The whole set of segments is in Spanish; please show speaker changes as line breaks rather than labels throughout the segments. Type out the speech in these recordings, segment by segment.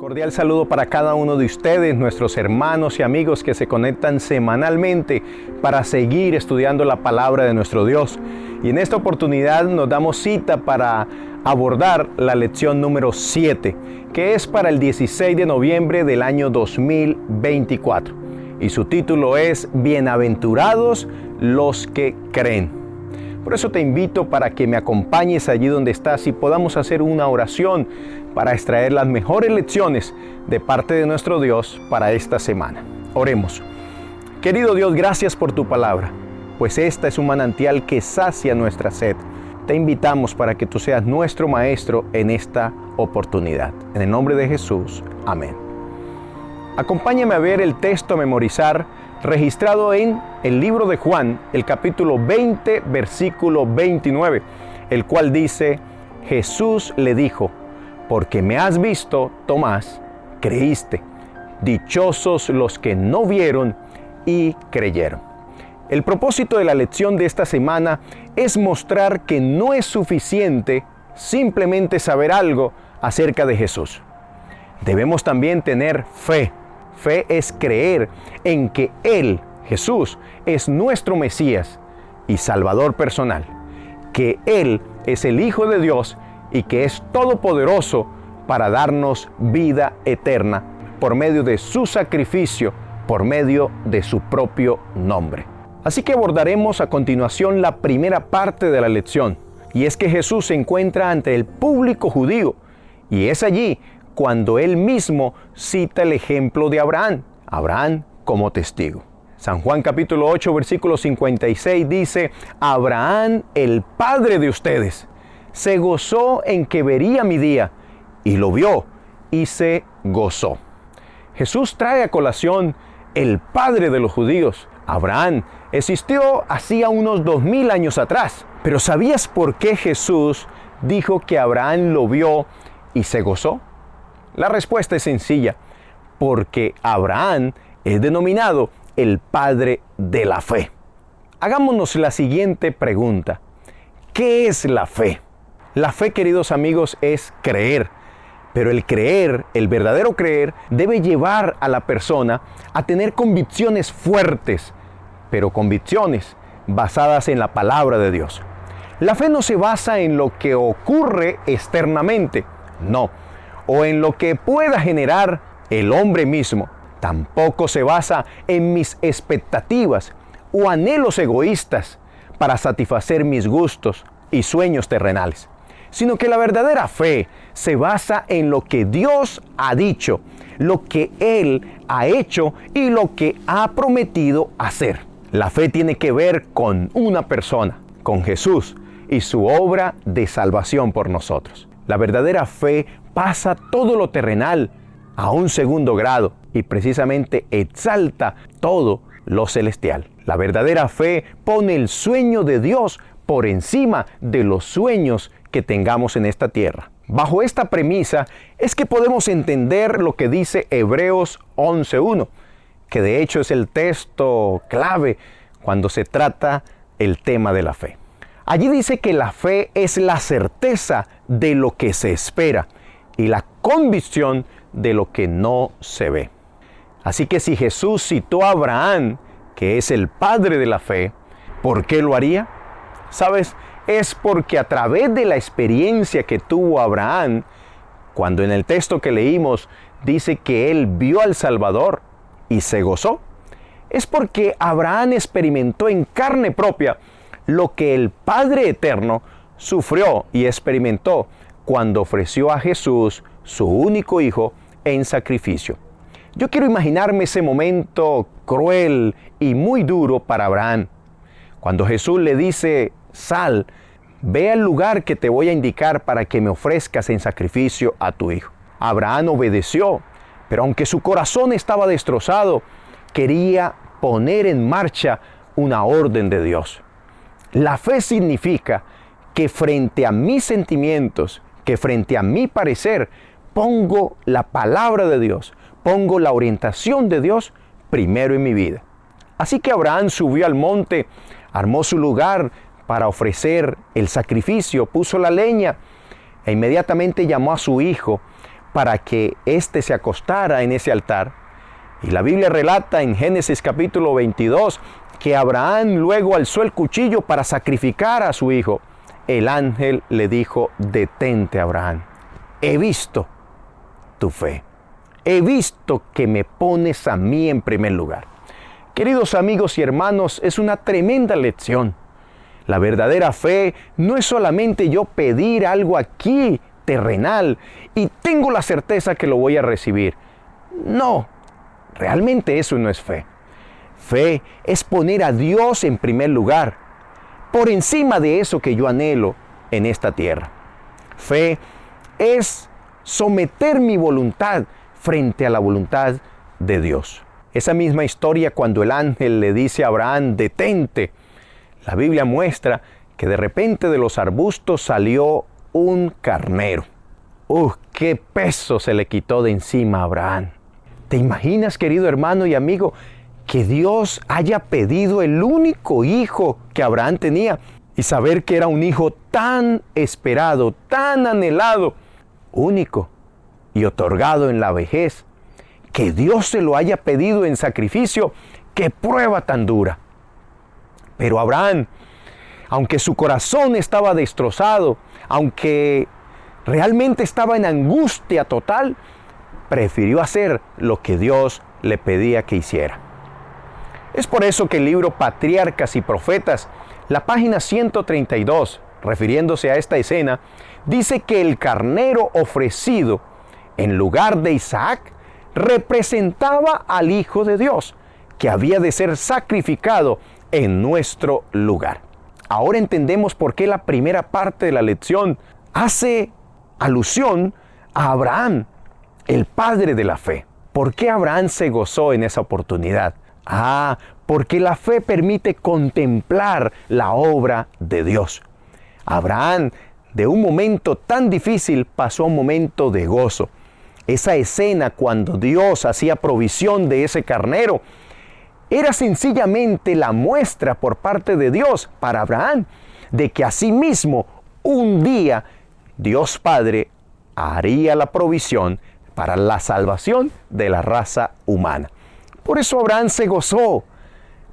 Cordial saludo para cada uno de ustedes, nuestros hermanos y amigos que se conectan semanalmente para seguir estudiando la palabra de nuestro Dios. Y en esta oportunidad nos damos cita para abordar la lección número 7, que es para el 16 de noviembre del año 2024. Y su título es Bienaventurados los que creen. Por eso te invito para que me acompañes allí donde estás y podamos hacer una oración para extraer las mejores lecciones de parte de nuestro Dios para esta semana. Oremos. Querido Dios, gracias por tu palabra, pues esta es un manantial que sacia nuestra sed. Te invitamos para que tú seas nuestro maestro en esta oportunidad. En el nombre de Jesús. Amén. Acompáñame a ver el texto a memorizar registrado en el libro de Juan, el capítulo 20, versículo 29, el cual dice: Jesús le dijo: porque me has visto, Tomás, creíste. Dichosos los que no vieron y creyeron. El propósito de la lección de esta semana es mostrar que no es suficiente simplemente saber algo acerca de Jesús. Debemos también tener fe. Fe es creer en que Él, Jesús, es nuestro Mesías y Salvador personal, que Él es el Hijo de Dios y que es todopoderoso para darnos vida eterna por medio de su sacrificio, por medio de su propio nombre. Así que abordaremos a continuación la primera parte de la lección, y es que Jesús se encuentra ante el público judío, y es allí cuando Él mismo cita el ejemplo de Abraham como testigo. San Juan capítulo 8, versículo 56 dice: Abraham, el padre de ustedes, se gozó en que vería mi día, y lo vio, y se gozó. Jesús trae a colación el padre de los judíos. Abraham existió hacía unos 2000 años atrás. Pero ¿sabías por qué Jesús dijo que Abraham lo vio y se gozó? La respuesta es sencilla: porque Abraham es denominado el padre de la fe. Hagámonos la siguiente pregunta: ¿qué es la fe? La fe, queridos amigos, es creer. Pero el creer, el verdadero creer, debe llevar a la persona a tener convicciones fuertes, pero convicciones basadas en la palabra de Dios. La fe no se basa en lo que ocurre externamente, no, o en lo que pueda generar el hombre mismo. Tampoco se basa en mis expectativas o anhelos egoístas para satisfacer mis gustos y sueños terrenales, sino que la verdadera fe se basa en lo que Dios ha dicho, lo que Él ha hecho y lo que ha prometido hacer. La fe tiene que ver con una persona, con Jesús y su obra de salvación por nosotros. La verdadera fe pasa todo lo terrenal a un segundo grado y precisamente exalta todo lo celestial. La verdadera fe pone el sueño de Dios por encima de los sueños que tengamos en esta tierra. Bajo esta premisa es que podemos entender lo que dice Hebreos 11:1, que de hecho es el texto clave cuando se trata el tema de la fe. Allí dice que la fe es la certeza de lo que se espera y la convicción de lo que no se ve. Así que si Jesús citó a Abraham, que es el padre de la fe, ¿por qué lo haría? ¿Sabes? Es porque a través de la experiencia que tuvo Abraham, cuando en el texto que leímos dice que él vio al Salvador y se gozó, es porque Abraham experimentó en carne propia lo que el Padre Eterno sufrió y experimentó cuando ofreció a Jesús, su único hijo, en sacrificio. Yo quiero imaginarme ese momento cruel y muy duro para Abraham, cuando Jesús le dice: sal, ve al lugar que te voy a indicar para que me ofrezcas en sacrificio a tu hijo. Abraham obedeció, pero aunque su corazón estaba destrozado, quería poner en marcha una orden de Dios. La fe significa que frente a mis sentimientos, que frente a mi parecer, pongo la palabra de Dios, pongo la orientación de Dios primero en mi vida. Así que Abraham subió al monte, armó su lugar para ofrecer el sacrificio, puso la leña e inmediatamente llamó a su hijo para que éste se acostara en ese altar. Y la Biblia relata en Génesis capítulo 22 que Abraham luego alzó el cuchillo para sacrificar a su hijo. El ángel le dijo: detente, Abraham, he visto tu fe. He visto que me pones a mí en primer lugar. Queridos amigos y hermanos, es una tremenda lección. La verdadera fe no es solamente yo pedir algo aquí, terrenal, y tengo la certeza que lo voy a recibir. No, realmente eso no es fe. Fe es poner a Dios en primer lugar, por encima de eso que yo anhelo en esta tierra. Fe es someter mi voluntad frente a la voluntad de Dios. Esa misma historia, cuando el ángel le dice a Abraham: detente, la Biblia muestra que de repente de los arbustos salió un carnero. ¡Qué peso se le quitó de encima a Abraham! ¿Te imaginas, querido hermano y amigo, que Dios haya pedido el único hijo que Abraham tenía y saber que era un hijo tan esperado, tan anhelado, único y otorgado en la vejez, que Dios se lo haya pedido en sacrificio? ¡Qué prueba tan dura! Pero Abraham, aunque su corazón estaba destrozado, aunque realmente estaba en angustia total, prefirió hacer lo que Dios le pedía que hiciera. Es por eso que el libro Patriarcas y Profetas, la página 132, refiriéndose a esta escena, dice que el carnero ofrecido en lugar de Isaac representaba al Hijo de Dios, que había de ser sacrificado en nuestro lugar. Ahora entendemos por qué la primera parte de la lección hace alusión a Abraham, el padre de la fe. ¿Por qué Abraham se gozó en esa oportunidad? Porque la fe permite contemplar la obra de Dios. Abraham, de un momento tan difícil, pasó a un momento de gozo. Esa escena cuando Dios hacía provisión de ese carnero era sencillamente la muestra por parte de Dios para Abraham de que asimismo un día Dios Padre haría la provisión para la salvación de la raza humana. Por eso Abraham se gozó,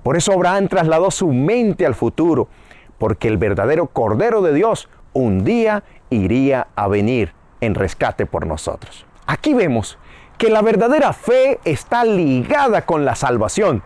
por eso Abraham trasladó su mente al futuro, porque el verdadero Cordero de Dios un día iría a venir en rescate por nosotros. Aquí vemos que la verdadera fe está ligada con la salvación.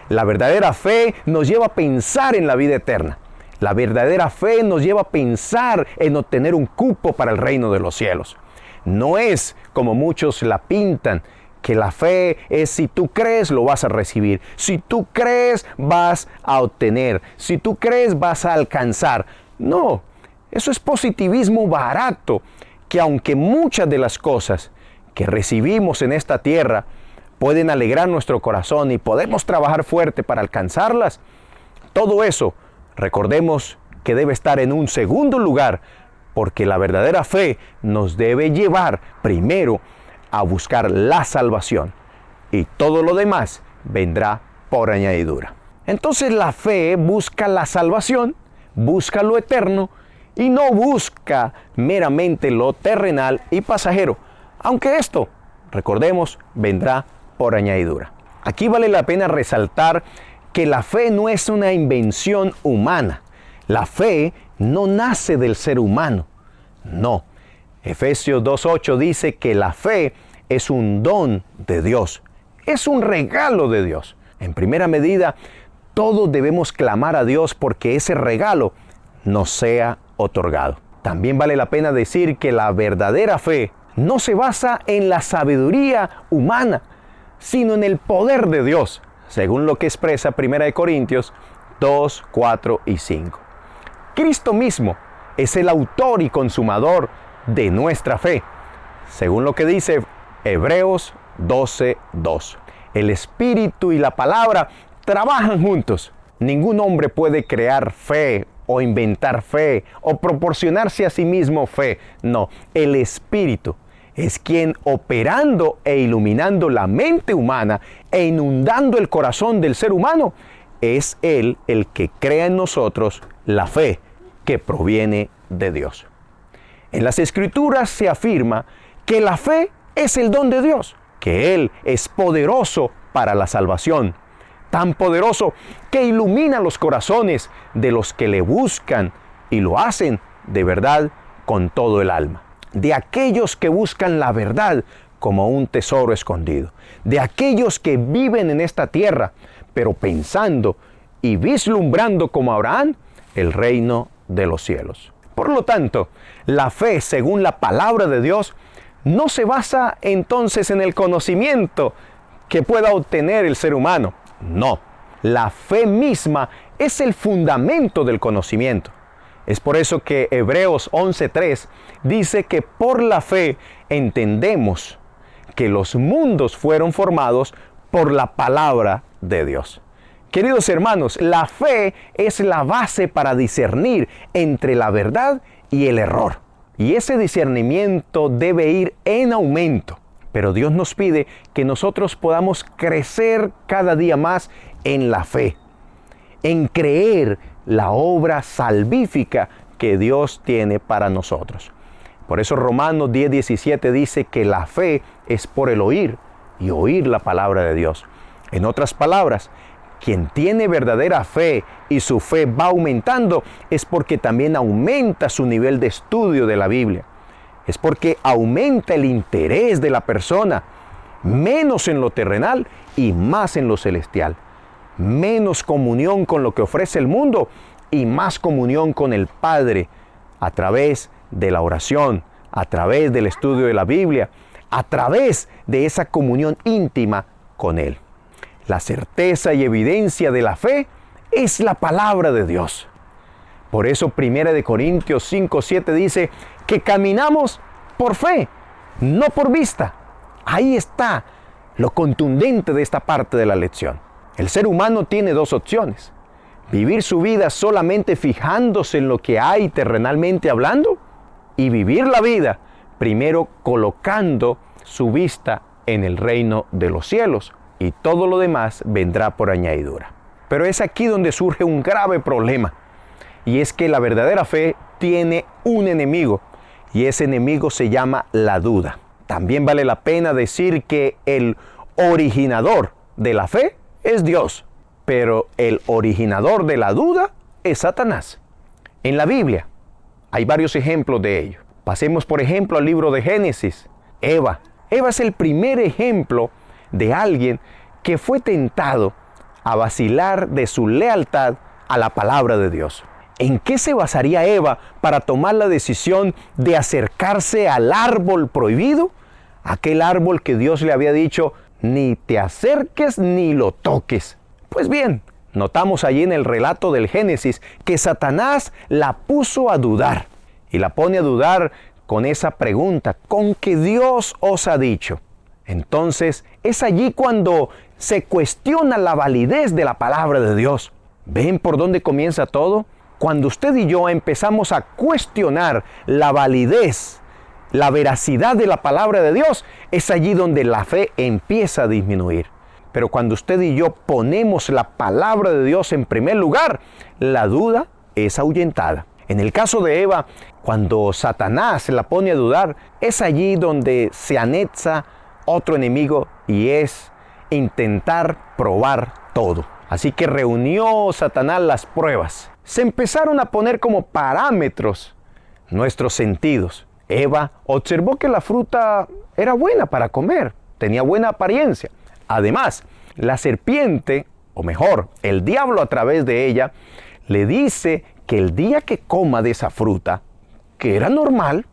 La verdadera fe nos lleva a pensar en la vida eterna. La verdadera fe nos lleva a pensar en obtener un cupo para el reino de los cielos. No es como muchos la pintan, que la fe es si tú crees lo vas a recibir, si tú crees vas a obtener, si tú crees vas a alcanzar. No, eso es positivismo barato, que aunque muchas de las cosas que recibimos en esta tierra pueden alegrar nuestro corazón y podemos trabajar fuerte para alcanzarlas, todo eso, recordemos que debe estar en un segundo lugar, porque la verdadera fe nos debe llevar primero a buscar la salvación y todo lo demás vendrá por añadidura. Entonces la fe busca la salvación, busca lo eterno y no busca meramente lo terrenal y pasajero, aunque esto, recordemos, vendrá por añadidura. Aquí vale la pena resaltar que la fe no es una invención humana. La fe no nace del ser humano. No. Efesios 2:8 dice que la fe es un don de Dios. Es un regalo de Dios. En primera medida, todos debemos clamar a Dios porque ese regalo nos sea otorgado. También vale la pena decir que la verdadera fe no se basa en la sabiduría humana, sino en el poder de Dios, según lo que expresa 1 Corintios 2, 4 y 5. Cristo mismo es el autor y consumador de nuestra fe, según lo que dice Hebreos 12, 2. El Espíritu y la palabra trabajan juntos. Ningún hombre puede crear fe o inventar fe o proporcionarse a sí mismo fe. No, el Espíritu es quien, operando e iluminando la mente humana e inundando el corazón del ser humano, es Él el que crea en nosotros la fe que proviene de Dios. En las Escrituras se afirma que la fe es el don de Dios, que Él es poderoso para la salvación, tan poderoso que ilumina los corazones de los que le buscan y lo hacen de verdad con todo el alma. De aquellos que buscan la verdad como un tesoro escondido. De aquellos que viven en esta tierra, pero pensando y vislumbrando como Abraham el reino de los cielos. Por lo tanto, la fe, según la palabra de Dios, no se basa entonces en el conocimiento que pueda obtener el ser humano. No, la fe misma es el fundamento del conocimiento. Es por eso que Hebreos 11:3 dice que por la fe entendemos que los mundos fueron formados por la palabra de Dios. Queridos hermanos, la fe es la base para discernir entre la verdad y el error. Y ese discernimiento debe ir en aumento. Pero Dios nos pide que nosotros podamos crecer cada día más en la fe, en creer la obra salvífica que Dios tiene para nosotros. Por eso Romanos 10:17 dice que la fe es por el oír y oír la palabra de Dios. En otras palabras, quien tiene verdadera fe y su fe va aumentando es porque también aumenta su nivel de estudio de la Biblia. Es porque aumenta el interés de la persona, menos en lo terrenal y más en lo celestial. Menos comunión con lo que ofrece el mundo y más comunión con el Padre a través de la oración, a través del estudio de la Biblia, a través de esa comunión íntima con Él. La certeza y evidencia de la fe es la palabra de Dios. Por eso 1 Corintios 5:7 dice que caminamos por fe, no por vista. Ahí está lo contundente de esta parte de la lección. El ser humano tiene dos opciones: vivir su vida solamente fijándose en lo que hay terrenalmente hablando, y vivir la vida primero colocando su vista en el reino de los cielos, y todo lo demás vendrá por añadidura. Pero es aquí donde surge un grave problema, y es que la verdadera fe tiene un enemigo, y ese enemigo se llama la duda. También vale la pena decir que el originador de la fe es Dios, pero el originador de la duda es Satanás. En la Biblia hay varios ejemplos de ello. Pasemos por ejemplo al libro de Génesis. Eva es el primer ejemplo de alguien que fue tentado a vacilar de su lealtad a la palabra de Dios. ¿En qué se basaría Eva para tomar la decisión de acercarse al árbol prohibido? Aquel árbol que Dios le había dicho, ni te acerques ni lo toques. Pues bien, notamos allí en el relato del Génesis que Satanás la puso a dudar. Y la pone a dudar con esa pregunta, ¿con qué Dios os ha dicho? Entonces es allí cuando se cuestiona la validez de la palabra de Dios. ¿Ven por dónde comienza todo? Cuando usted y yo empezamos a cuestionar la validez, la veracidad de la palabra de Dios, es allí donde la fe empieza a disminuir. Pero cuando usted y yo ponemos la palabra de Dios en primer lugar, la duda es ahuyentada. En el caso de Eva, cuando Satanás la pone a dudar, es allí donde se anexa otro enemigo, y es intentar probar todo. Así que reunió Satanás las pruebas. Se empezaron a poner como parámetros nuestros sentidos. Eva observó que la fruta era buena para comer, tenía buena apariencia. Además, la serpiente, o mejor, el diablo a través de ella, le dice que el día que coma de esa fruta, que era normal,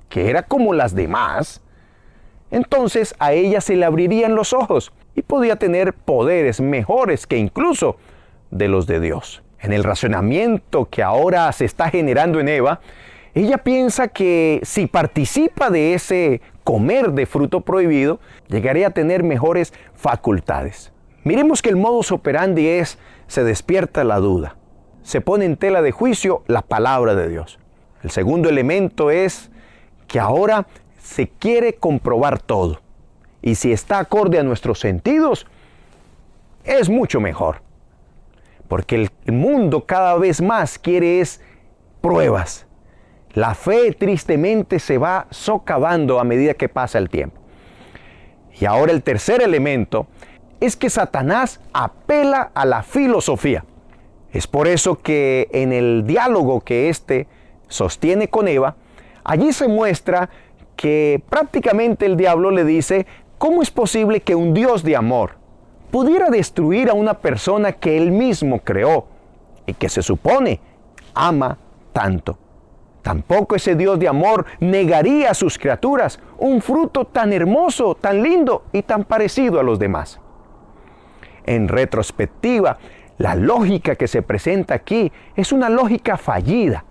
que era como las demás, entonces a ella se le abrirían los ojos y podía tener poderes mejores que incluso de los de Dios. En el razonamiento que ahora se está generando en Eva, ella piensa que si participa de ese comer de fruto prohibido, llegaría a tener mejores facultades. Miremos que el modus operandi es, se despierta la duda. Se pone en tela de juicio la palabra de Dios. El segundo elemento es que ahora se quiere comprobar todo. Y si está acorde a nuestros sentidos, es mucho mejor. Porque el mundo cada vez más quiere pruebas. La fe tristemente se va socavando a medida que pasa el tiempo. Y ahora el tercer elemento es que Satanás apela a la filosofía. Es por eso que en el diálogo que éste sostiene con Eva, allí se muestra que prácticamente el diablo le dice: ¿cómo es posible que un Dios de amor pudiera destruir a una persona que Él mismo creó y que se supone ama tanto? Tampoco ese Dios de amor negaría a sus criaturas un fruto tan hermoso, tan lindo y tan parecido a los demás. En retrospectiva, la lógica que se presenta aquí es una lógica fallida.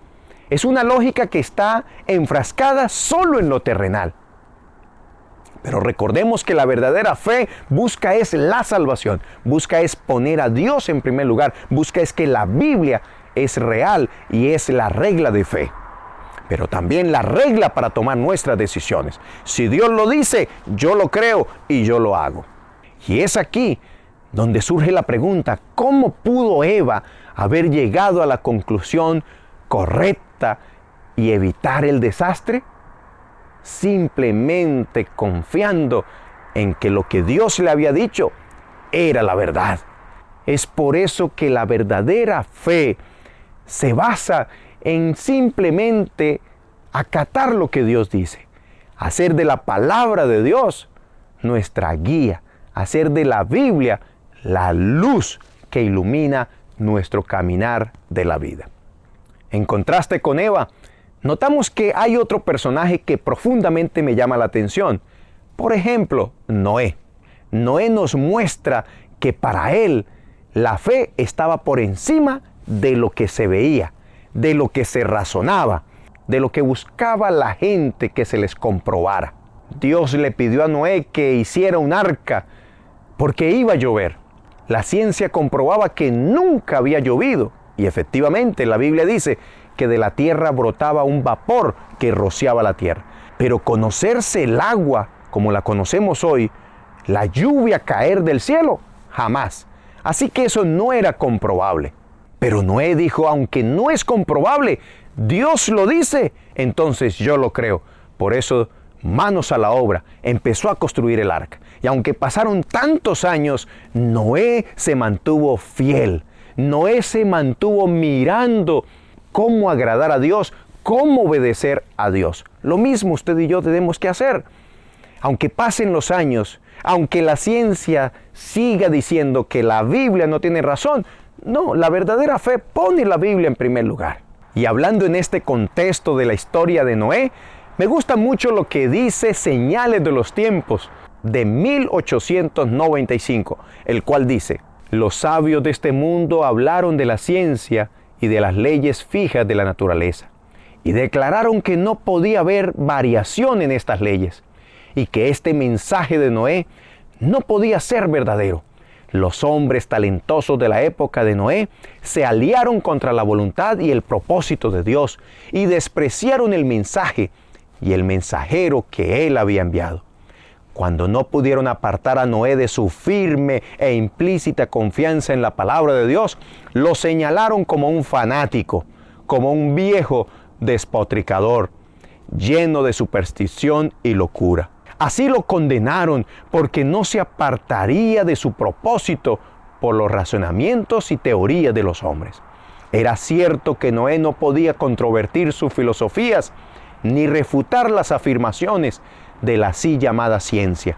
Es una lógica que está enfrascada solo en lo terrenal. Pero recordemos que la verdadera fe busca es la salvación, busca es poner a Dios en primer lugar, busca es que la Biblia es real y es la regla de fe. Pero también la regla para tomar nuestras decisiones. Si Dios lo dice, yo lo creo y yo lo hago. Y es aquí donde surge la pregunta: ¿cómo pudo Eva haber llegado a la conclusión correcta y evitar el desastre? Simplemente confiando en que lo que Dios le había dicho era la verdad. Es por eso que la verdadera fe se basa en simplemente acatar lo que Dios dice, hacer de la palabra de Dios nuestra guía, hacer de la Biblia la luz que ilumina nuestro caminar de la vida. En contraste con Eva, notamos que hay otro personaje que profundamente me llama la atención. Por ejemplo, Noé. Noé nos muestra que para él la fe estaba por encima de lo que se veía, de lo que se razonaba, de lo que buscaba la gente que se les comprobara. Dios le pidió a Noé que hiciera un arca porque iba a llover. La ciencia comprobaba que nunca había llovido y efectivamente la Biblia dice que de la tierra brotaba un vapor que rociaba la tierra. Pero conocerse el agua como la conocemos hoy, la lluvia caer del cielo, jamás. Así que eso no era comprobable. Pero Noé dijo: aunque no es comprobable, Dios lo dice, entonces yo lo creo. Por eso, manos a la obra, empezó a construir el arca. Y aunque pasaron tantos años, Noé se mantuvo fiel. Noé se mantuvo mirando cómo agradar a Dios, cómo obedecer a Dios. Lo mismo usted y yo tenemos que hacer. Aunque pasen los años, aunque la ciencia siga diciendo que la Biblia no tiene razón, no, la verdadera fe pone la Biblia en primer lugar. Y hablando en este contexto de la historia de Noé, me gusta mucho lo que dice Señales de los Tiempos de 1895, el cual dice: los sabios de este mundo hablaron de la ciencia y de las leyes fijas de la naturaleza, y declararon que no podía haber variación en estas leyes, y que este mensaje de Noé no podía ser verdadero. Los hombres talentosos de la época de Noé se aliaron contra la voluntad y el propósito de Dios y despreciaron el mensaje y el mensajero que Él había enviado. Cuando no pudieron apartar a Noé de su firme e implícita confianza en la palabra de Dios, lo señalaron como un fanático, como un viejo despotricador, lleno de superstición y locura. Así lo condenaron porque no se apartaría de su propósito por los razonamientos y teorías de los hombres. Era cierto que Noé no podía controvertir sus filosofías ni refutar las afirmaciones de la así llamada ciencia,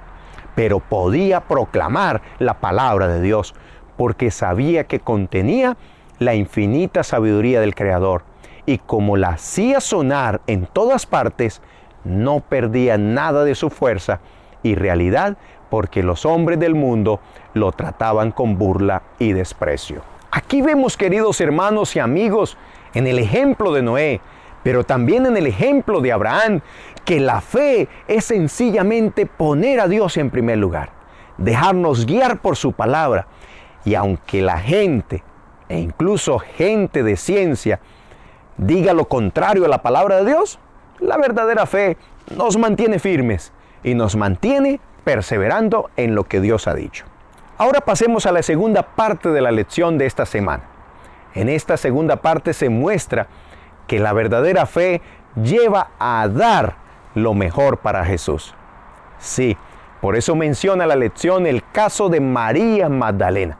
pero podía proclamar la palabra de Dios porque sabía que contenía la infinita sabiduría del Creador, y como la hacía sonar en todas partes, no perdía nada de su fuerza y realidad porque los hombres del mundo lo trataban con burla y desprecio. Aquí vemos, queridos hermanos y amigos, en el ejemplo de Noé, pero también en el ejemplo de Abraham, que la fe es sencillamente poner a Dios en primer lugar, dejarnos guiar por su palabra. Y aunque la gente, e incluso gente de ciencia, diga lo contrario a la palabra de Dios, la verdadera fe nos mantiene firmes y nos mantiene perseverando en lo que Dios ha dicho. Ahora pasemos a la segunda parte de la lección de esta semana. En esta segunda parte se muestra que la verdadera fe lleva a dar lo mejor para Jesús. Sí, por eso menciona la lección el caso de María Magdalena.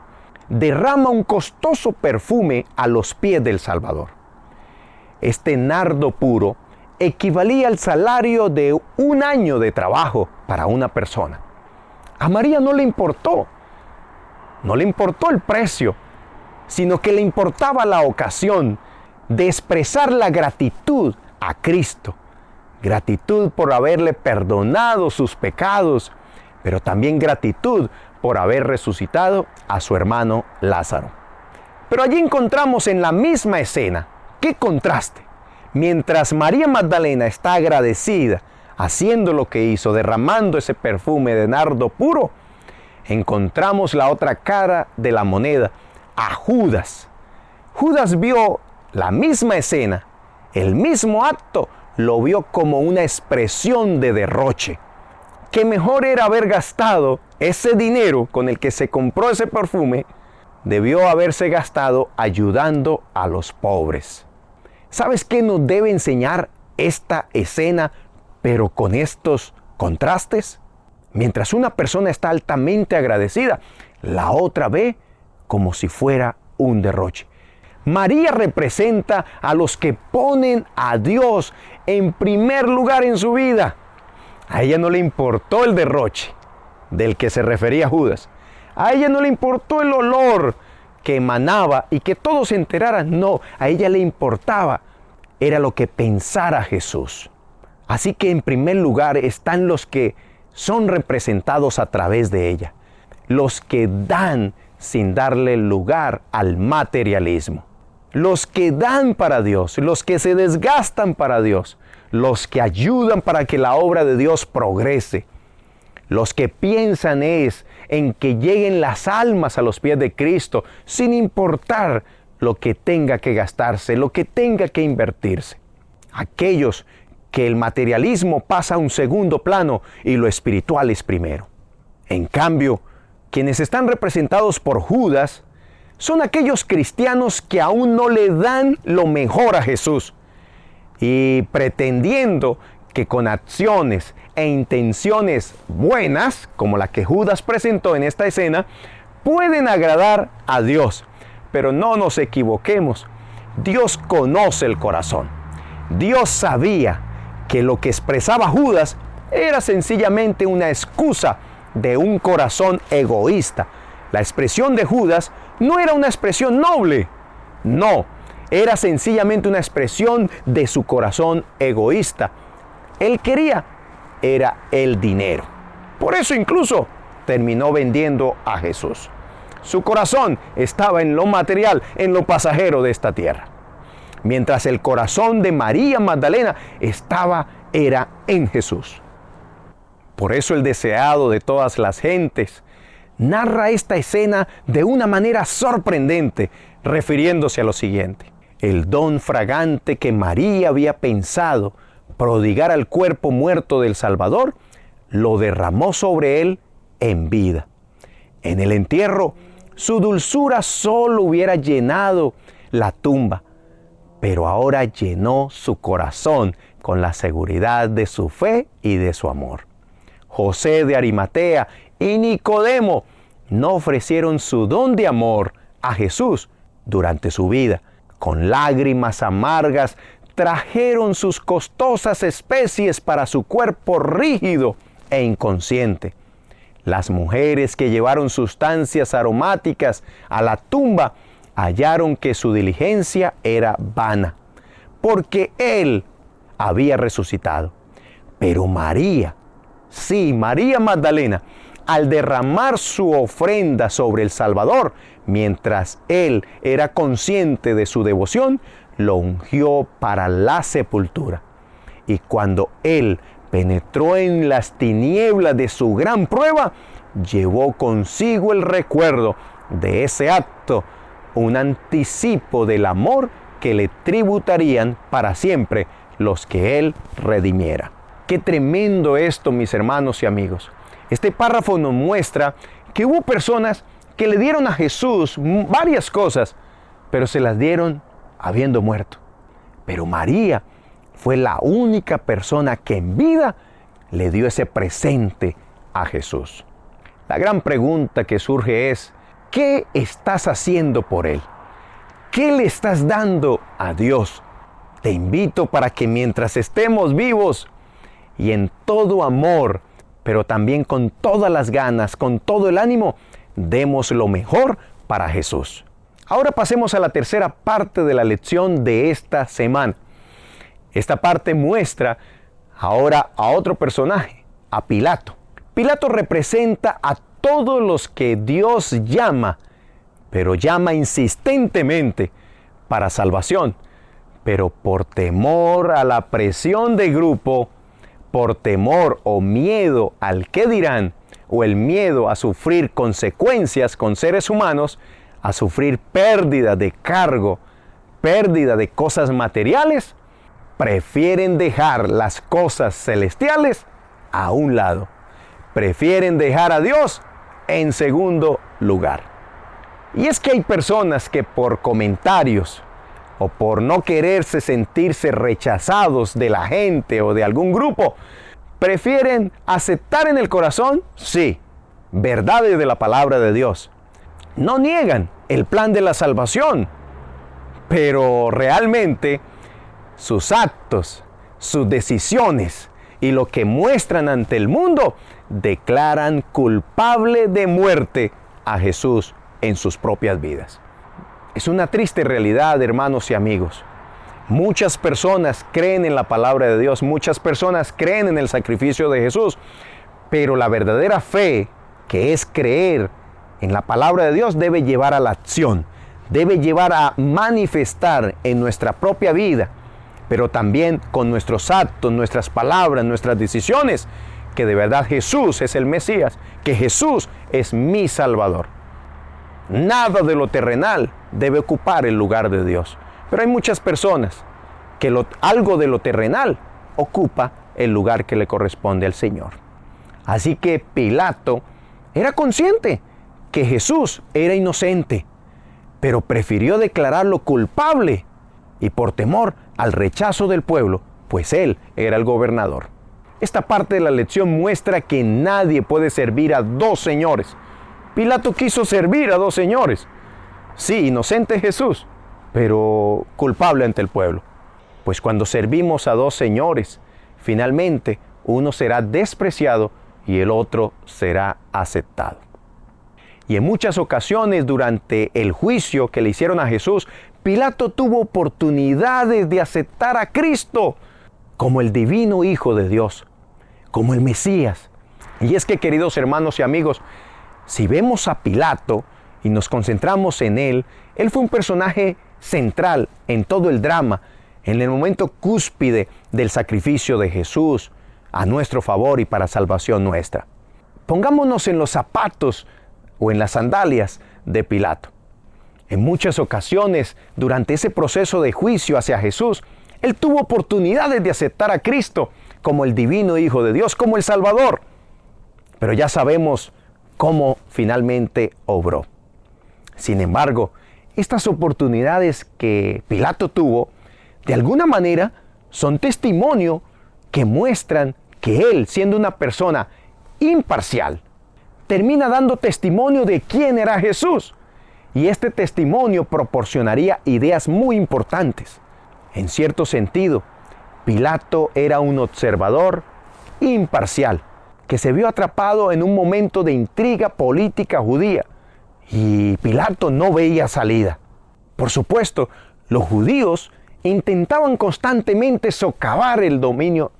Derrama un costoso perfume a los pies del Salvador. Este nardo puro equivalía al salario de un año de trabajo para una persona. A María no le importó el precio, sino que le importaba la ocasión de expresar la gratitud a Cristo. Gratitud por haberle perdonado sus pecados, pero también gratitud por haber resucitado a su hermano Lázaro. Pero allí encontramos en la misma escena, ¡qué contraste! Mientras María Magdalena está agradecida, haciendo lo que hizo, derramando ese perfume de nardo puro, encontramos la otra cara de la moneda, a Judas. Judas vio la misma escena, el mismo acto, lo vio como una expresión de derroche. Que mejor era haber gastado ese dinero con el que se compró ese perfume, debió haberse gastado ayudando a los pobres. ¿Sabes qué nos debe enseñar esta escena, pero con estos contrastes? Mientras una persona está altamente agradecida, la otra ve como si fuera un derroche. María representa a los que ponen a Dios en primer lugar en su vida. A ella no le importó el derroche del que se refería Judas. A ella no le importó el olor que emanaba y que todos se enteraran. No, a ella le importaba, era lo que pensara Jesús. Así que en primer lugar están los que son representados a través de ella. Los que dan sin darle lugar al materialismo. Los que dan para Dios, los que se desgastan para Dios, los que ayudan para que la obra de Dios progrese. Los que piensan en que lleguen las almas a los pies de Cristo, sin importar lo que tenga que gastarse, lo que tenga que invertirse. Aquellos que el materialismo pasa a un segundo plano y lo espiritual es primero. En cambio, quienes están representados por Judas son aquellos cristianos que aún no le dan lo mejor a Jesús y pretendiendo que con acciones e intenciones buenas, como la que Judas presentó en esta escena, pueden agradar a Dios. Pero no nos equivoquemos, Dios conoce el corazón. Dios sabía que lo que expresaba Judas era sencillamente una excusa de un corazón egoísta. La expresión de Judas no era una expresión noble, no, era sencillamente una expresión de su corazón egoísta. Él quería, era el dinero. Por eso incluso terminó vendiendo a Jesús. Su corazón estaba en lo material, en lo pasajero de esta tierra. Mientras el corazón de María Magdalena era en Jesús. Por eso el deseado de todas las gentes narra esta escena de una manera sorprendente, refiriéndose a lo siguiente. El don fragante que María había pensado prodigar al cuerpo muerto del Salvador, lo derramó sobre él en vida. En el entierro, su dulzura solo hubiera llenado la tumba, pero ahora llenó su corazón con la seguridad de su fe y de su amor. José de Arimatea y Nicodemo no ofrecieron su don de amor a Jesús durante su vida. Con lágrimas amargas trajeron sus costosas especies para su cuerpo rígido e inconsciente. Las mujeres que llevaron sustancias aromáticas a la tumba hallaron que su diligencia era vana, porque Él había resucitado. Pero María, sí, María Magdalena, al derramar su ofrenda sobre el Salvador, mientras Él era consciente de su devoción, lo ungió para la sepultura. Y cuando Él penetró en las tinieblas de su gran prueba, llevó consigo el recuerdo de ese acto, un anticipo del amor que le tributarían para siempre los que Él redimiera. Qué tremendo esto, mis hermanos y amigos. Este párrafo nos muestra que hubo personas que le dieron a Jesús varias cosas, pero se las dieron habiendo muerto. Pero María fue la única persona que en vida le dio ese presente a Jesús. La gran pregunta que surge es, ¿qué estás haciendo por Él? ¿Qué le estás dando a Dios? Te invito para que mientras estemos vivos y en todo amor, pero también con todas las ganas, con todo el ánimo, demos lo mejor para Jesús. Ahora pasemos a la tercera parte de la lección de esta semana. Esta parte muestra ahora a otro personaje, a Pilato. Pilato representa a todos los que Dios llama, pero llama insistentemente para salvación. Pero por temor a la presión de grupo, por temor o miedo al qué dirán, o el miedo a sufrir consecuencias con seres humanos, a sufrir pérdida de cargo, pérdida de cosas materiales, prefieren dejar las cosas celestiales a un lado. Prefieren dejar a Dios en segundo lugar. Y es que hay personas que por comentarios o por no quererse sentirse rechazados de la gente o de algún grupo, prefieren aceptar en el corazón, sí, verdades de la palabra de Dios. No niegan el plan de la salvación, pero realmente sus actos, sus decisiones y lo que muestran ante el mundo declaran culpable de muerte a Jesús en sus propias vidas. Es una triste realidad, hermanos y amigos. Muchas personas creen en la palabra de Dios, muchas personas creen en el sacrificio de Jesús, pero la verdadera fe, que es creer en la palabra de Dios, debe llevar a la acción, debe llevar a manifestar en nuestra propia vida, pero también con nuestros actos, nuestras palabras, nuestras decisiones, que de verdad Jesús es el Mesías, que Jesús es mi Salvador. Nada de lo terrenal debe ocupar el lugar de Dios. Pero hay muchas personas que algo de lo terrenal ocupa el lugar que le corresponde al Señor. Así que Pilato era consciente que Jesús era inocente, pero prefirió declararlo culpable y por temor al rechazo del pueblo, pues él era el gobernador. Esta parte de la lección muestra que nadie puede servir a dos señores. Pilato quiso servir a dos señores. Sí, inocente Jesús, pero culpable ante el pueblo. Pues cuando servimos a dos señores, finalmente uno será despreciado y el otro será aceptado. Y en muchas ocasiones durante el juicio que le hicieron a Jesús, Pilato tuvo oportunidades de aceptar a Cristo como el divino Hijo de Dios, como el Mesías. Y es que, queridos hermanos y amigos, si vemos a Pilato y nos concentramos en él fue un personaje central en todo el drama, en el momento cúspide del sacrificio de Jesús a nuestro favor y para salvación nuestra. Pongámonos en los zapatos o en las sandalias de Pilato. En muchas ocasiones, durante ese proceso de juicio hacia Jesús, él tuvo oportunidades de aceptar a Cristo como el divino Hijo de Dios, como el Salvador. Pero ya sabemos cómo finalmente obró. Sin embargo, estas oportunidades que Pilato tuvo, de alguna manera, son testimonio que muestran que él, siendo una persona imparcial, termina dando testimonio de quién era Jesús. Y este testimonio proporcionaría ideas muy importantes. En cierto sentido, Pilato era un observador imparcial, que se vio atrapado en un momento de intriga política judía. Y Pilato no veía salida. Por supuesto, los judíos intentaban constantemente socavar el dominio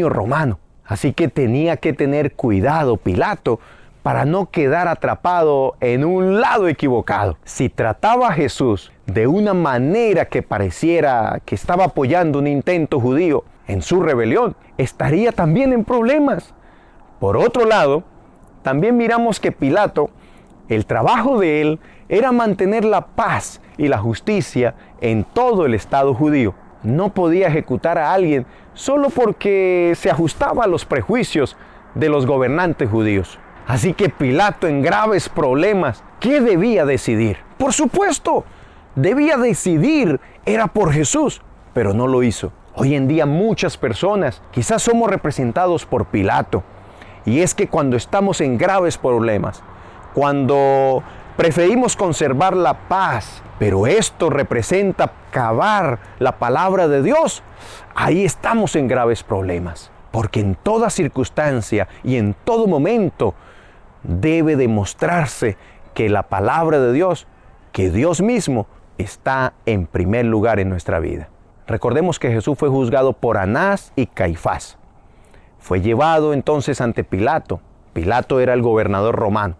romano. Así que tenía que tener cuidado Pilato para no quedar atrapado en un lado equivocado. Si trataba a Jesús de una manera que pareciera que estaba apoyando un intento judío en su rebelión, estaría también en problemas. Por otro lado, también miramos que Pilato, el trabajo de él era mantener la paz y la justicia en todo el Estado judío. No podía ejecutar a alguien solo porque se ajustaba a los prejuicios de los gobernantes judíos. Así que Pilato, en graves problemas, ¿qué debía decidir? Por supuesto, debía decidir, era por Jesús, pero no lo hizo. Hoy en día muchas personas quizás somos representados por Pilato. Y es que cuando estamos en graves problemas, cuando preferimos conservar la paz, pero esto representa cavar la palabra de Dios, ahí estamos en graves problemas. Porque en toda circunstancia y en todo momento debe demostrarse que la palabra de Dios, que Dios mismo está en primer lugar en nuestra vida. Recordemos que Jesús fue juzgado por Anás y Caifás. Fue llevado entonces ante Pilato. Pilato era el gobernador romano.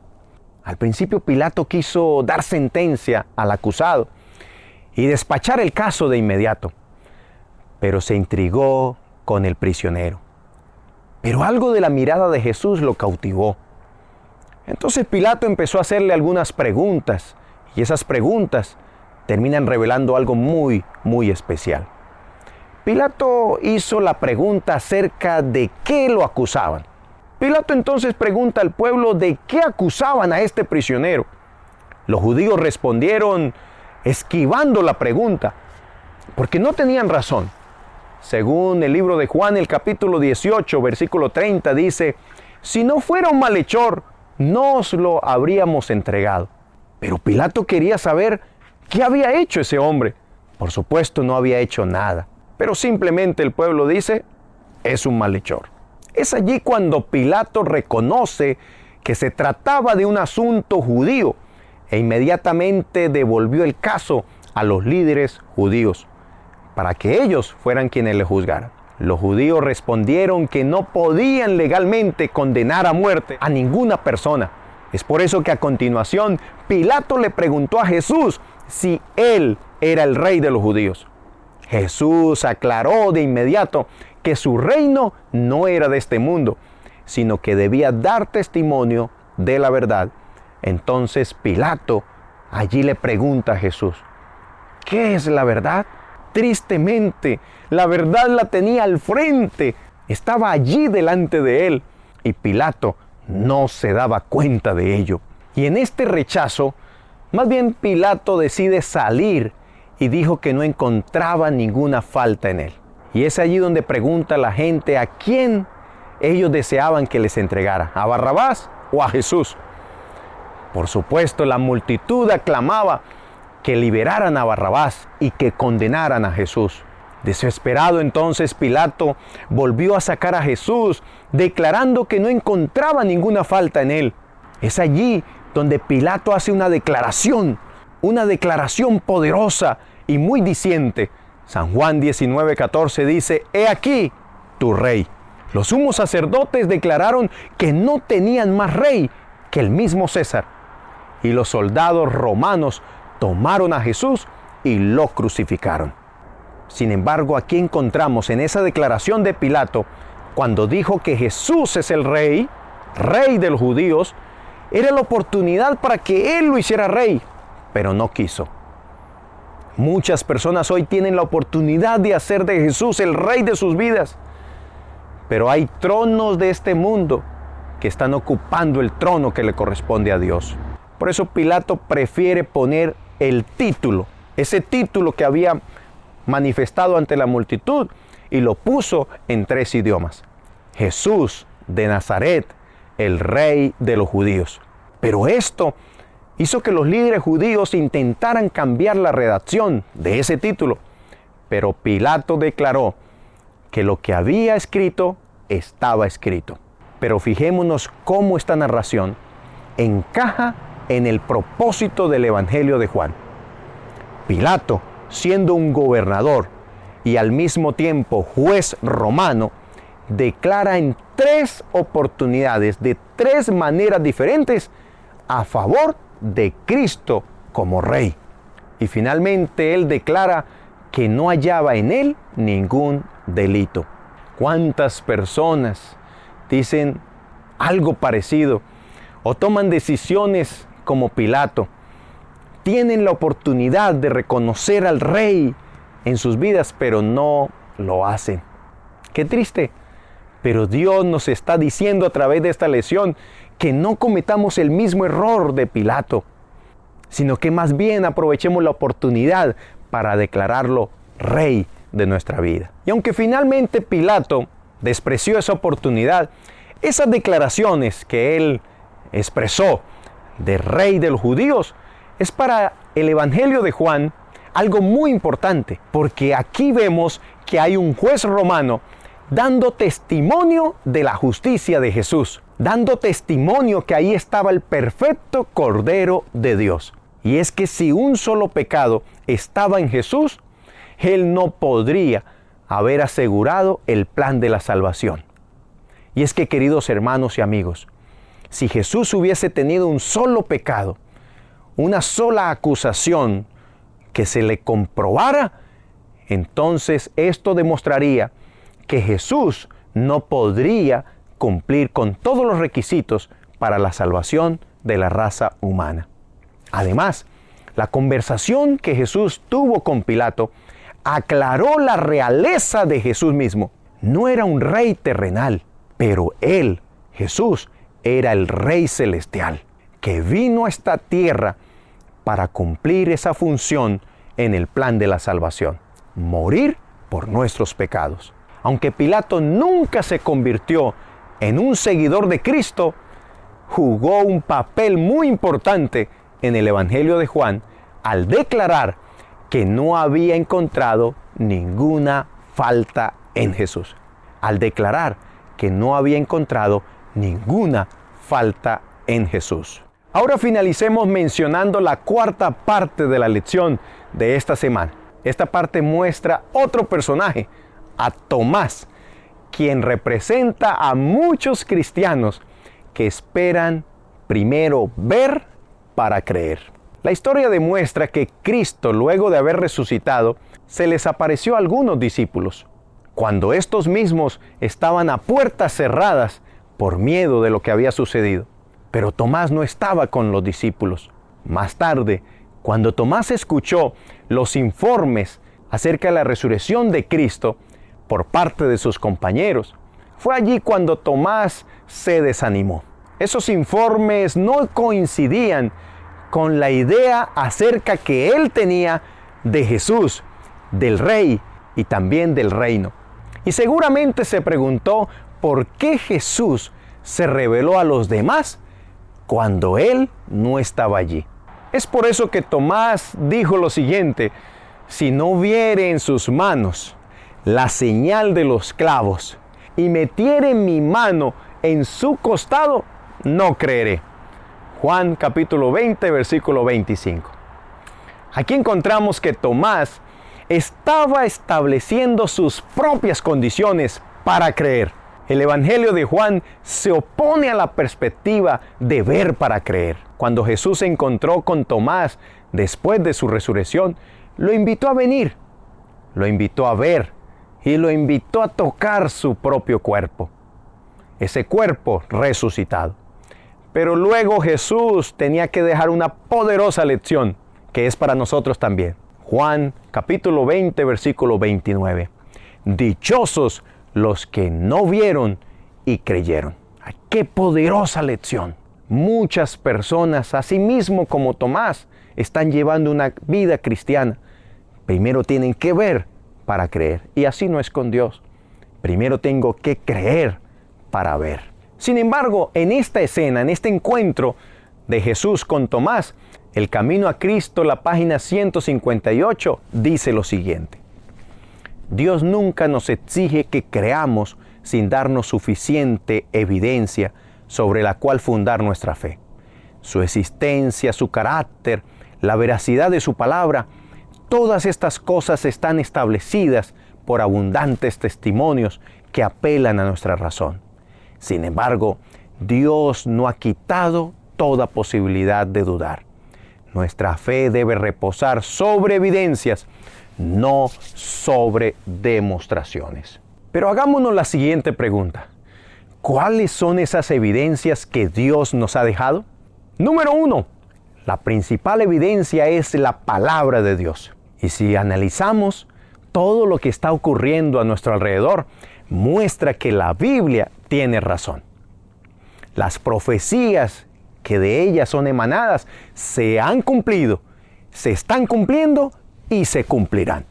Al principio Pilato quiso dar sentencia al acusado y despachar el caso de inmediato, pero se intrigó con el prisionero. Pero algo de la mirada de Jesús lo cautivó. Entonces Pilato empezó a hacerle algunas preguntas y esas preguntas terminan revelando algo muy, muy especial. Pilato hizo la pregunta acerca de qué lo acusaban. Pilato entonces pregunta al pueblo de qué acusaban a este prisionero. Los judíos respondieron esquivando la pregunta, porque no tenían razón. Según el libro de Juan, el capítulo 18, versículo 30, dice: si no fuera un malhechor, no os lo habríamos entregado. Pero Pilato quería saber qué había hecho ese hombre. Por supuesto, no había hecho nada. Pero simplemente el pueblo dice, es un malhechor. Es allí cuando Pilato reconoce que se trataba de un asunto judío e inmediatamente devolvió el caso a los líderes judíos para que ellos fueran quienes le juzgaran. Los judíos respondieron que no podían legalmente condenar a muerte a ninguna persona. Es por eso que a continuación Pilato le preguntó a Jesús si él era el rey de los judíos. Jesús aclaró de inmediato que su reino no era de este mundo, sino que debía dar testimonio de la verdad. Entonces Pilato allí le pregunta a Jesús, ¿qué es la verdad? Tristemente, la verdad la tenía al frente, estaba allí delante de él, y Pilato no se daba cuenta de ello. Y en este rechazo, más bien Pilato decide salir y dijo que no encontraba ninguna falta en él. Y es allí donde pregunta a la gente a quién ellos deseaban que les entregara, ¿a Barrabás o a Jesús? Por supuesto, la multitud aclamaba que liberaran a Barrabás y que condenaran a Jesús. Desesperado entonces Pilato volvió a sacar a Jesús, declarando que no encontraba ninguna falta en él. Es allí donde Pilato hace una declaración poderosa y muy diciente. San Juan 19:14 dice, «He aquí tu rey». Los sumos sacerdotes declararon que no tenían más rey que el mismo César. Y los soldados romanos tomaron a Jesús y lo crucificaron. Sin embargo, aquí encontramos en esa declaración de Pilato, cuando dijo que Jesús es el rey, rey de los judíos, era la oportunidad para que él lo hiciera rey, pero no quiso. Muchas personas hoy tienen la oportunidad de hacer de Jesús el rey de sus vidas, pero hay tronos de este mundo que están ocupando el trono que le corresponde a Dios. Por eso Pilato prefiere poner el título, ese título que había manifestado ante la multitud, y lo puso en 3 idiomas. Jesús de Nazaret, el rey de los judíos. Pero esto hizo que los líderes judíos intentaran cambiar la redacción de ese título. Pero Pilato declaró que lo que había escrito estaba escrito. Pero fijémonos cómo esta narración encaja en el propósito del Evangelio de Juan. Pilato, siendo un gobernador y al mismo tiempo juez romano, declara en 3 oportunidades, de 3 maneras diferentes, a favor de Cristo como rey. Y finalmente él declara que no hallaba en él ningún delito. ¿Cuántas personas dicen algo parecido o toman decisiones como Pilato? Tienen la oportunidad de reconocer al rey en sus vidas, pero no lo hacen. Qué triste. Pero Dios nos está diciendo a través de esta lección que no cometamos el mismo error de Pilato, sino que más bien aprovechemos la oportunidad para declararlo rey de nuestra vida. Y aunque finalmente Pilato despreció esa oportunidad, esas declaraciones que él expresó de rey de los judíos es para el Evangelio de Juan algo muy importante, porque aquí vemos que hay un juez romano dando testimonio de la justicia de Jesús, dando testimonio que ahí estaba el perfecto Cordero de Dios. Y es que si un solo pecado estaba en Jesús, Él no podría haber asegurado el plan de la salvación. Y es que, queridos hermanos y amigos, si Jesús hubiese tenido un solo pecado, una sola acusación que se le comprobara, entonces esto demostraría que Jesús no podría cumplir con todos los requisitos para la salvación de la raza humana. Además, la conversación que Jesús tuvo con Pilato aclaró la realeza de Jesús mismo. No era un rey terrenal, pero Él, Jesús, era el Rey celestial, que vino a esta tierra para cumplir esa función en el plan de la salvación, morir por nuestros pecados. Aunque Pilato nunca se convirtió en un seguidor de Cristo, jugó un papel muy importante en el Evangelio de Juan al declarar que no había encontrado ninguna falta en Jesús. Al declarar que no había encontrado ninguna falta en Jesús. Ahora finalicemos mencionando la cuarta parte de la lección de esta semana. Esta parte muestra otro personaje, a Tomás, quien representa a muchos cristianos que esperan primero ver para creer. La historia demuestra que Cristo, luego de haber resucitado, se les apareció a algunos discípulos, cuando estos mismos estaban a puertas cerradas por miedo de lo que había sucedido. Pero Tomás no estaba con los discípulos. Más tarde, cuando Tomás escuchó los informes acerca de la resurrección de Cristo por parte de sus compañeros, fue allí cuando Tomás se desanimó. Esos informes no coincidían con la idea acerca que él tenía de Jesús, del Rey y también del reino. Y seguramente se preguntó por qué Jesús se reveló a los demás cuando él no estaba allí. Es por eso que Tomás dijo lo siguiente: si no viere en sus manos la señal de los clavos y metiere mi mano en su costado, no creeré. Juan capítulo 20, versículo 25. Aquí encontramos que Tomás estaba estableciendo sus propias condiciones para creer. El Evangelio de Juan se opone a la perspectiva de ver para creer. Cuando Jesús se encontró con Tomás después de su resurrección, lo invitó a venir, lo invitó a ver y lo invitó a tocar su propio cuerpo, ese cuerpo resucitado. Pero luego Jesús tenía que dejar una poderosa lección que es para nosotros también. Juan capítulo 20, versículo 29. Dichosos los que no vieron y creyeron. ¡Ay, qué poderosa lección! Muchas personas, así mismo como Tomás, están llevando una vida cristiana. Primero tienen que ver para creer. Y así no es con Dios. Primero tengo que creer para ver. Sin embargo, en esta escena, en este encuentro de Jesús con Tomás, El Camino a Cristo, la página 158, dice lo siguiente: Dios nunca nos exige que creamos sin darnos suficiente evidencia sobre la cual fundar nuestra fe. Su existencia, su carácter, la veracidad de su palabra, todas estas cosas están establecidas por abundantes testimonios que apelan a nuestra razón. Sin embargo, Dios no ha quitado toda posibilidad de dudar. Nuestra fe debe reposar sobre evidencias, no sobre demostraciones. Pero hagámonos la siguiente pregunta: ¿cuáles son esas evidencias que Dios nos ha dejado? Número 1, la principal evidencia es la palabra de Dios. Y si analizamos todo lo que está ocurriendo a nuestro alrededor, muestra que la Biblia tiene razón. Las profecías que de ellas son emanadas se han cumplido, se están cumpliendo y se cumplirán.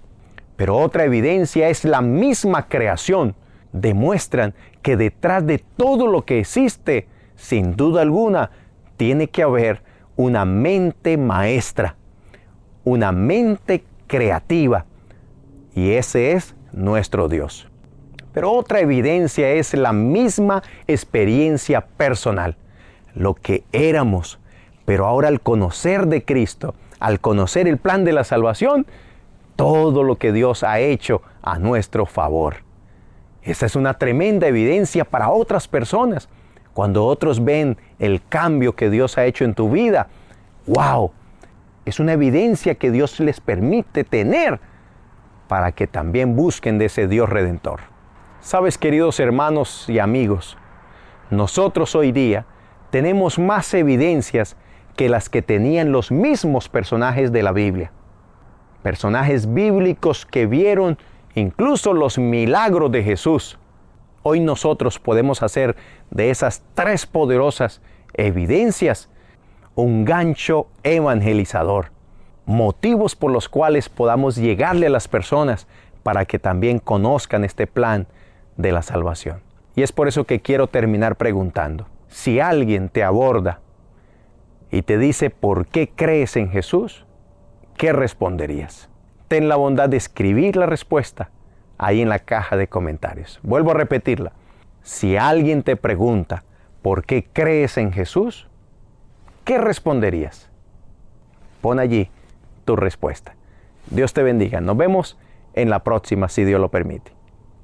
Pero otra evidencia es la misma creación. Demuestran que detrás de todo lo que existe, sin duda alguna, tiene que haber una mente maestra, una mente creativa. Y ese es nuestro Dios. Pero otra evidencia es la misma experiencia personal. Lo que éramos, pero ahora al conocer de Cristo, al conocer el plan de la salvación, todo lo que Dios ha hecho a nuestro favor. Esa es una tremenda evidencia para otras personas. Cuando otros ven el cambio que Dios ha hecho en tu vida, ¡wow! Es una evidencia que Dios les permite tener para que también busquen de ese Dios redentor. Sabes, queridos hermanos y amigos, nosotros hoy día tenemos más evidencias que las que tenían los mismos personajes de la Biblia. Personajes bíblicos que vieron incluso los milagros de Jesús. Hoy nosotros podemos hacer de esas 3 poderosas evidencias un gancho evangelizador. Motivos por los cuales podamos llegarle a las personas para que también conozcan este plan de la salvación. Y es por eso que quiero terminar preguntando. Si alguien te aborda y te dice ¿por qué crees en Jesús?, ¿qué responderías? Ten la bondad de escribir la respuesta ahí en la caja de comentarios. Vuelvo a repetirla. Si alguien te pregunta ¿por qué crees en Jesús?, ¿qué responderías? Pon allí tu respuesta. Dios te bendiga. Nos vemos en la próxima, si Dios lo permite.